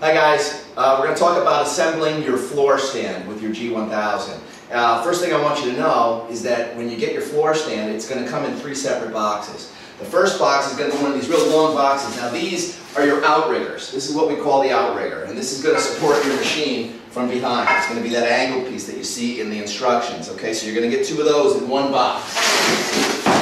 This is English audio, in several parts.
Hi guys, we're going to talk about assembling your floor stand with your G1000. First thing I want you to know is that when you get your floor stand, it's going to come in 3 separate boxes. The first box is going to be one of these real long boxes. Now these are your Outriggers. This is what we call the Outrigger, and this is going to support your machine from behind. It's going to be that angle piece that you see in the instructions. Okay, so you're going to get 2 of those in one box.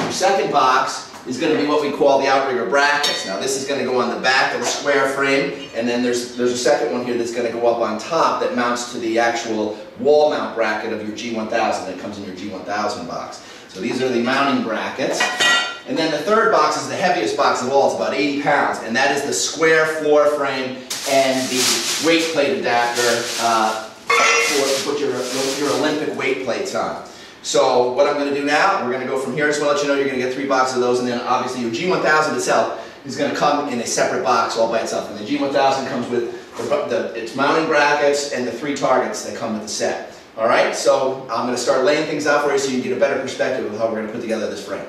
Your second box is going to be what we call the Outrigger brackets. Now this is going to go on the back of the square frame, and then there's a second one here that's going to go up on top that mounts to the actual wall mount bracket of your G1000 that comes in your G1000 box. So these are the mounting brackets. And then the third box is the heaviest box of all. It's about 80 pounds, and that is the square floor frame and the weight plate adapter to put your Olympic weight plates on. So what I'm going to do now, we're going to go from here. I just want to let you know you're going to get 3 boxes of those, and then obviously your G1000 itself is going to come in a separate box all by itself. And the G1000 comes with its mounting brackets and the 3 targets that come with the set. Alright, so I'm going to start laying things out for you so you can get a better perspective of how we're going to put together this frame.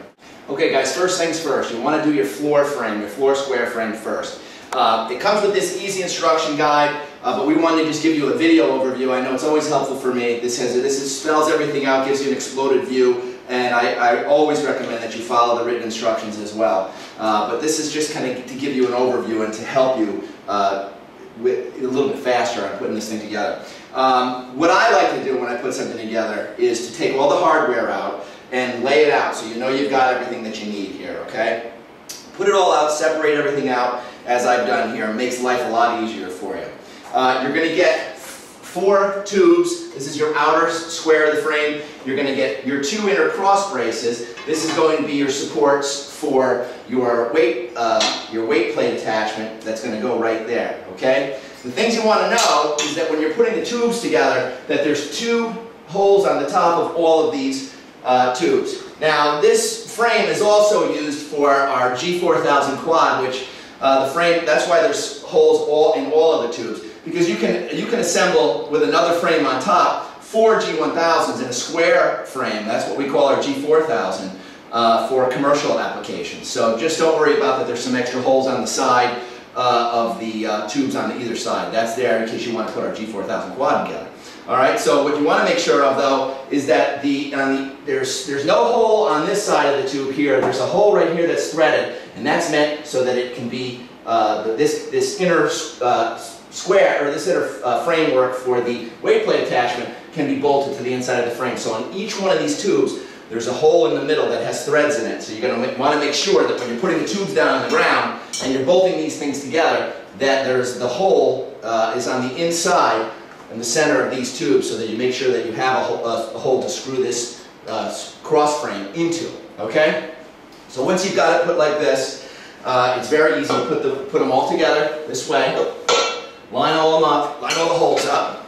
Okay guys, first things first, you want to do your floor frame, your floor square frame first. It comes with this easy instruction guide, but we wanted to just give you a video overview. I know it's always helpful for me. This spells everything out, gives you an exploded view, and I always recommend that you follow the written instructions as well. But this is just kind of to give you an overview and to help you a little bit faster on putting this thing together. What I like to do when I put something together is to take all the hardware out and lay it out so you know you've got everything that you need here, okay? Put it all out, separate everything out as I've done here. It makes life a lot easier for you. You're going to get 4 tubes. This is your outer square of the frame. You're going to get your 2 inner cross braces. This is going to be your supports for your weight plate attachment that's going to go right there, okay? The things you want to know is that when you're putting the tubes together, that there's 2 holes on the top of all of these tubes. Now this frame is also used for our G4000 quad, which the frame, that's why there's holes in all of the tubes, because you can assemble with another frame on top 4 G1000s in a square frame. That's what we call our G4000 for commercial applications. So just don't worry about that there's some extra holes on the side of the tubes on either side. That's there in case you want to put our G4000 quad together. Alright, so what you want to make sure of though is that there's no hole on this side of the tube here. There's a hole right here that's threaded, and that's meant so that it can be this inner square, or this inner framework for the weight plate attachment can be bolted to the inside of the frame. So on each one of these tubes there's a hole in the middle that has threads in it. So you're going to want to make sure that when you're putting the tubes down on the ground and you're bolting these things together, that the hole is on the inside in the center of these tubes, so that you make sure that you have a hole to screw this cross frame into. Okay? So once you've got it put like this, it's very easy to put them all together this way. Line all them up, line all the holes up,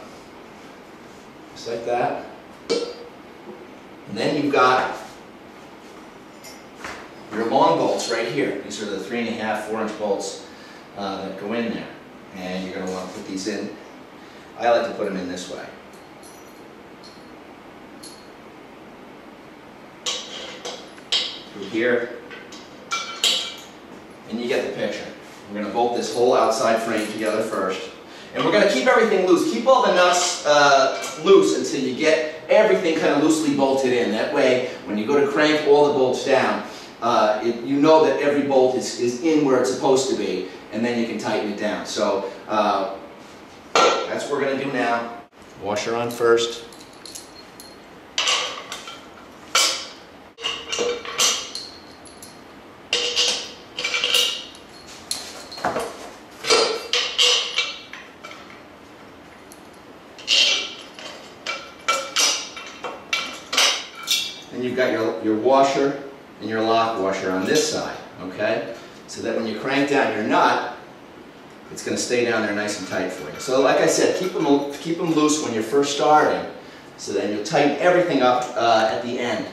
just like that. And then you've got your long bolts right here. These are the 3.5, 4-inch bolts that go in there, and you're going to want to put these in. I like to put them in this way. Through here, and you get the picture. We're going to bolt this whole outside frame together first, and we're going to keep everything loose. Keep all the nuts loose until you get everything kind of loosely bolted in. That way, when you go to crank all the bolts down, you know that every bolt is in where it's supposed to be, and then you can tighten it down. So that's what we're going to do now. Washer on first. And you've got your washer and your lock washer on this side, okay? So that when you crank down your nut, it's going to stay down there nice and tight for you. So like I said, keep them loose when you're first starting, so then you'll tighten everything up at the end.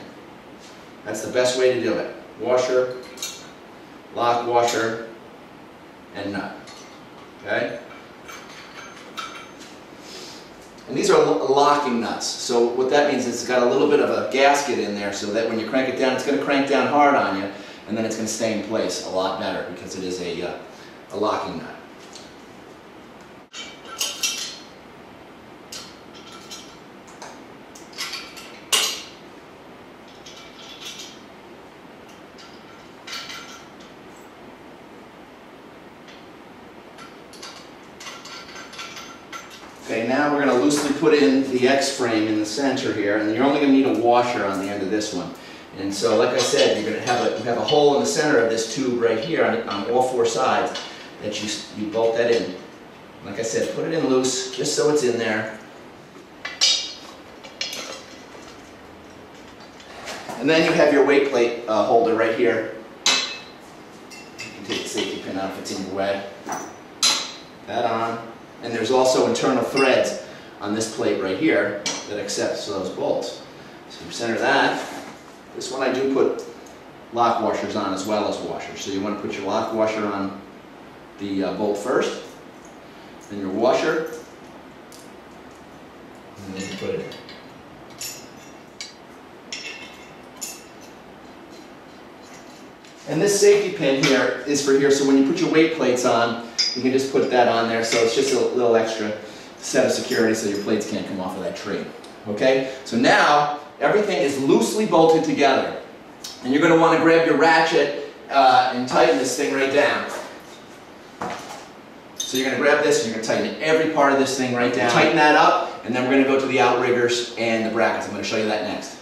That's the best way to do it. Washer, lock washer, and nut. Okay? And these are locking nuts. So what that means is it's got a little bit of a gasket in there so that when you crank it down, it's going to crank down hard on you, and then it's going to stay in place a lot better because it is a locking nut. Okay, now we're going to loosely put in the X frame in the center here, and you're only going to need a washer on the end of this one. And so, like I said, you're going to have a hole in the center of this tube right here on all four sides that you bolt that in. Like I said, put it in loose, just so it's in there. And then you have your weight plate holder right here. You can take the safety pin out if it's in your way. That on. And there's also internal threads on this plate right here that accepts those bolts. So you center that. This one I do put lock washers on as well as washers. So you want to put your lock washer on the bolt first, then your washer, and then you put it in. And this safety pin here is for here, so when you put your weight plates on, you can just put that on there, so it's just a little extra set of security so your plates can't come off of that tree. Okay? So now, everything is loosely bolted together. And you're going to want to grab your ratchet and tighten this thing right down. So you're going to grab this and you're going to tighten every part of this thing right down. Tighten that up, and then we're going to go to the outriggers and the brackets. I'm going to show you that next.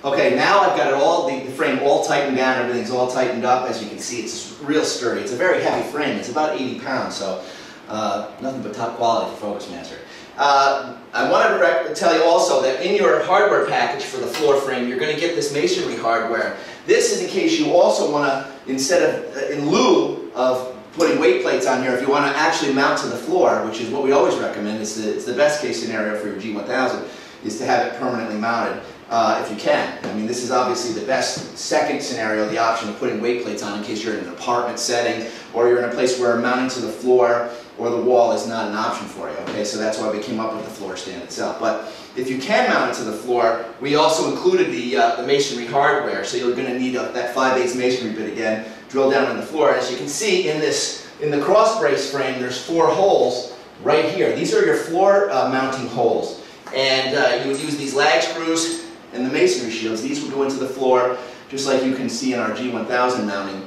Okay, now I've got it all, the frame all tightened down, everything's all tightened up. As you can see, it's real sturdy. It's a very heavy frame. It's about 80 pounds, so nothing but top quality for Focusmaster. I wanted to tell you also that in your hardware package for the floor frame, you're going to get this Masonry Hardware. This is in case you also want to, instead of, in lieu of putting weight plates on here, if you want to actually mount to the floor, which is what we always recommend, it's the best case scenario for your G1000, is to have it permanently mounted. If you can. I mean, this is obviously the best second scenario, the option of putting weight plates on in case you're in an apartment setting or you're in a place where mounting to the floor or the wall is not an option for you. Okay, so that's why we came up with the floor stand itself. But if you can mount it to the floor, we also included the Masonry Hardware. So you're going to need that 5/8 masonry bit again, drill down in the floor. As you can see in the cross brace frame, there's 4 holes right here. These are your floor mounting holes, and you would use these lag screws and the masonry shields. These would go into the floor, just like you can see in our G1000 mounting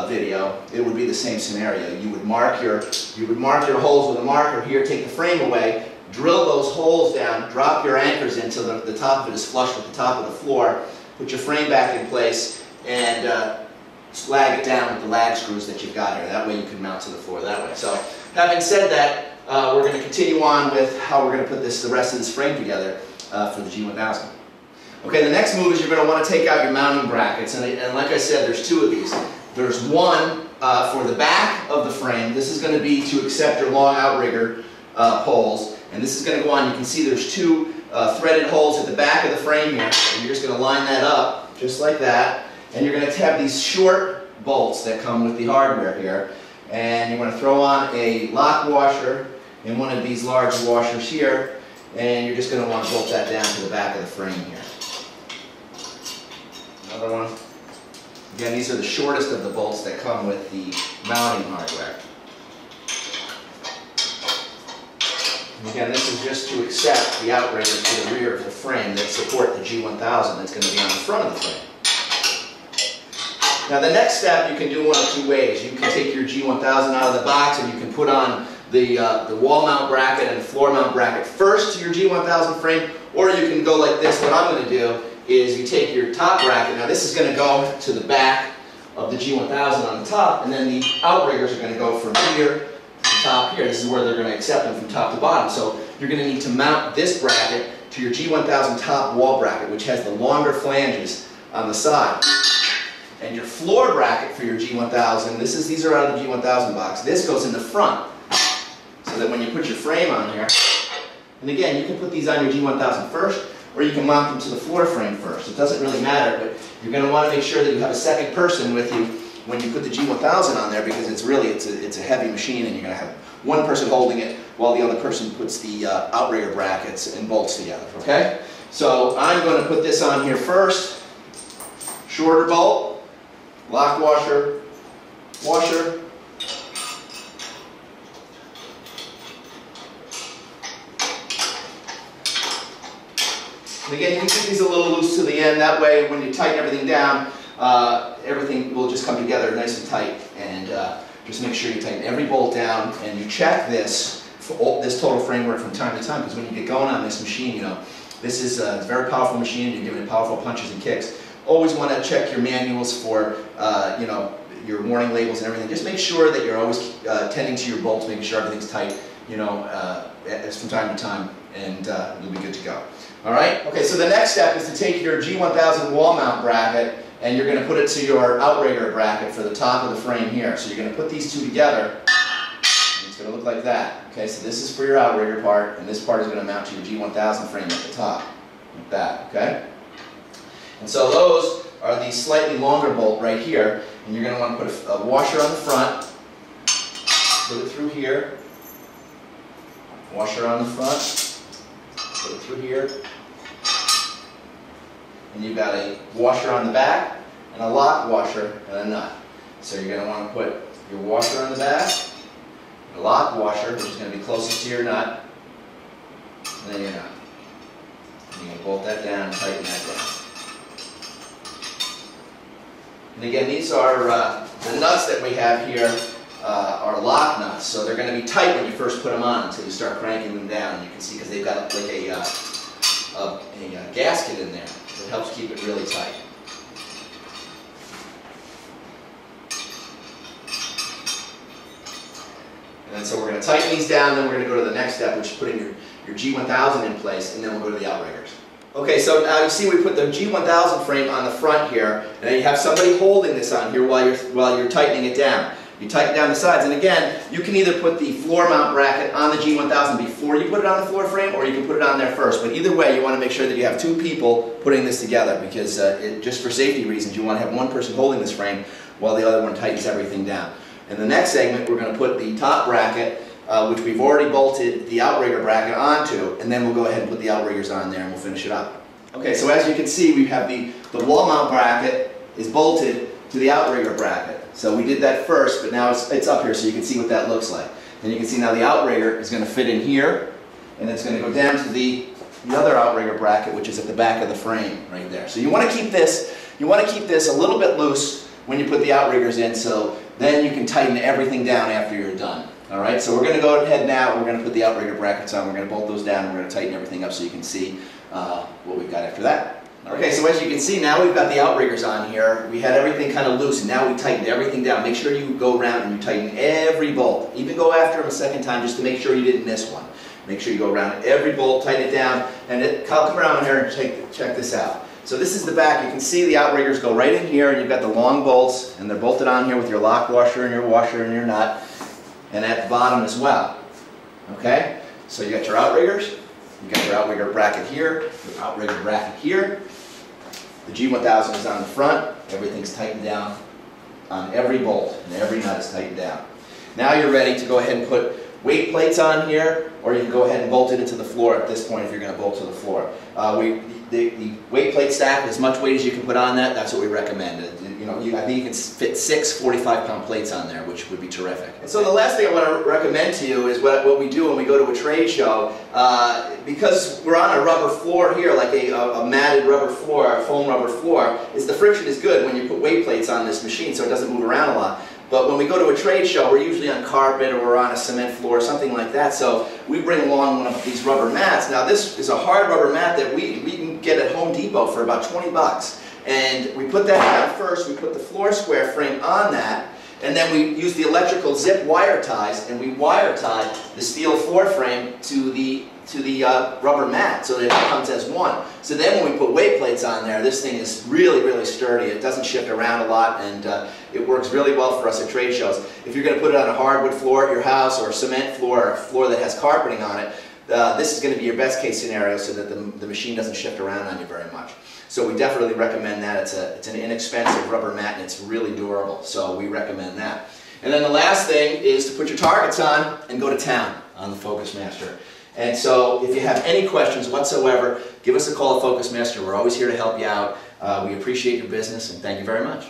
video. It would be the same scenario. You would mark your holes with a marker here, take the frame away, drill those holes down, drop your anchors in until the top of it is flush with the top of the floor, put your frame back in place, and slag it down with the lag screws that you've got here. That way you can mount to the floor that way. So, having said that, we're going to continue on with how we're going to put the rest of this frame together for the G1000. Okay, the next move is you're going to want to take out your mounting brackets, and like I said, there's 2 of these. There's one for the back of the frame. This is going to be to accept your long outrigger poles, and this is going to go on. You can see there's 2 threaded holes at the back of the frame here, and you're just going to line that up just like that, and you're going to have these short bolts that come with the hardware here, and you're going to throw on a lock washer in one of these large washers here, and you're just going to want to bolt that down to the back of the frame here. Another one. Again, these are the shortest of the bolts that come with the mounting hardware. And again, this is just to accept the outriggers to the rear of the frame that support the G1000 that's going to be on the front of the frame. Now the next step you can do one of 2 ways. You can take your G1000 out of the box and you can put on the wall mount bracket and the floor mount bracket first to your G1000 frame, or you can go like this. What I'm going to do is you take your top bracket. Now this is going to go to the back of the G1000 on the top, and then the outriggers are going to go from here to the top here. This is where they're going to accept them from top to bottom. So you're going to need to mount this bracket to your G1000 top wall bracket, which has the longer flanges on the side. And your floor bracket for your G1000, these are out of the G1000 box. This goes in the front, so that when you put your frame on here, and again, you can put these on your G1000 first, or you can mount them to the floor frame first. It doesn't really matter, but you're going to want to make sure that you have a second person with you when you put the G1000 on there, because it's a heavy machine, and you're going to have one person holding it while the other person puts the outrigger brackets and bolts together. Okay? So I'm going to put this on here first. Shorter bolt, lock washer, washer. And again, you can keep these a little loose to the end. That way, when you tighten everything down, everything will just come together nice and tight. And just make sure you tighten every bolt down, and you check this this total framework from time to time, because when you get going on this machine, you know, this is a very powerful machine. You're giving it powerful punches and kicks. Always want to check your manuals for, you know, your warning labels and everything. Just make sure that you're always tending to your bolts, making sure everything's tight, you know, from time to time, and you'll be good to go. All right? Okay, so the next step is to take your G1000 wall mount bracket, and you're going to put it to your Outrigger bracket for the top of the frame here. So you're going to put these two together, and it's going to look like that. Okay, so this is for your Outrigger part, and this part is going to mount to your G1000 frame at the top, like that, okay? And so those are the slightly longer bolt right here, and you're going to want to put a washer on the front, put it through here, washer on the front, put it through here, and you've got a washer on the back, and a lock washer, and a nut. So you're going to want to put your washer on the back, a lock washer, which is going to be closest to your nut, and then your nut. And you're going to bolt that down and tighten that down. And again, these are the nuts that we have here are lock nuts, so they're going to be tight when you first put them on until you start cranking them down. You can see because they've got like a gasket in there. It helps keep it really tight. And then so we're going to tighten these down, then we're going to go to the next step, which is putting your G1000 in place, and then we'll go to the Outriggers. Okay, so now you see we put the G1000 frame on the front here, and then you have somebody holding this on here while you're tightening it down. You tighten down the sides, and again, you can either put the floor mount bracket on the G1000 before you put it on the floor frame, or you can put it on there first. But either way, you want to make sure that you have two people putting this together, because just for safety reasons, you want to have one person holding this frame while the other one tightens everything down. In the next segment, we're going to put the top bracket, which we've already bolted the Outrigger bracket onto, and then we'll go ahead and put the Outriggers on there and we'll finish it up. Okay, so as you can see, we have the wall mount bracket is bolted to the Outrigger bracket. So we did that first, but now it's up here so you can see what that looks like. And you can see now the Outrigger is going to fit in here, and it's going to go down to the other Outrigger bracket, which is at the back of the frame right there. So you want to keep this a little bit loose when you put the Outriggers in, so then you can tighten everything down after you're done. All right, so we're going to go ahead now, we're going to put the Outrigger brackets on, we're going to bolt those down, and we're going to tighten everything up so you can see what we've got after that. Okay, so as you can see, now we've got the Outriggers on here. We had everything kind of loose, and now we tightened everything down. Make sure you go around and you tighten every bolt. Even go after them a second time just to make sure you didn't miss one. Make sure you go around every bolt, tighten it down, and come around here and check this out. So this is the back. You can see the Outriggers go right in here, and you've got the long bolts, and they're bolted on here with your lock washer and your washer and your nut, and at the bottom as well. Okay? So you got your Outriggers, you got your Outrigger bracket here, your Outrigger bracket here. The G1000 is on the front, everything's tightened down on every bolt, and every nut is tightened down. Now you're ready to go ahead and put weight plates on here, or you can go ahead and bolt it into the floor at this point if you're going to bolt to the floor. The weight plate stack, as much weight as you can put on that, that's what we recommend. I think you can fit 6 45-pound plates on there, which would be terrific. And so the last thing I want to recommend to you is what we do when we go to a trade show. Because we're on a rubber floor here, like a matted rubber floor, a foam rubber floor, the friction is good when you put weight plates on this machine so it doesn't move around a lot. But when we go to a trade show, we're usually on carpet or we're on a cement floor or something like that, so we bring along one of these rubber mats. Now this is a hard rubber mat that we can get at Home Depot for about 20 bucks. And we put that down first, we put the floor square frame on that, and then we use the electrical zip wire ties, and we wire tie the steel floor frame to the rubber mat so that it comes as one. So then when we put weight plates on there, this thing is really, really sturdy. It doesn't shift around a lot, and it works really well for us at trade shows. If you're going to put it on a hardwood floor at your house or a cement floor or a floor that has carpeting on it, this is going to be your best case scenario so that the machine doesn't shift around on you very much. So we definitely recommend that. It's an inexpensive rubber mat and it's really durable, so we recommend that. And then the last thing is to put your targets on and go to town on the Focusmaster. And so if you have any questions whatsoever, give us a call at Focusmaster. We're always here to help you out. We appreciate your business and thank you very much.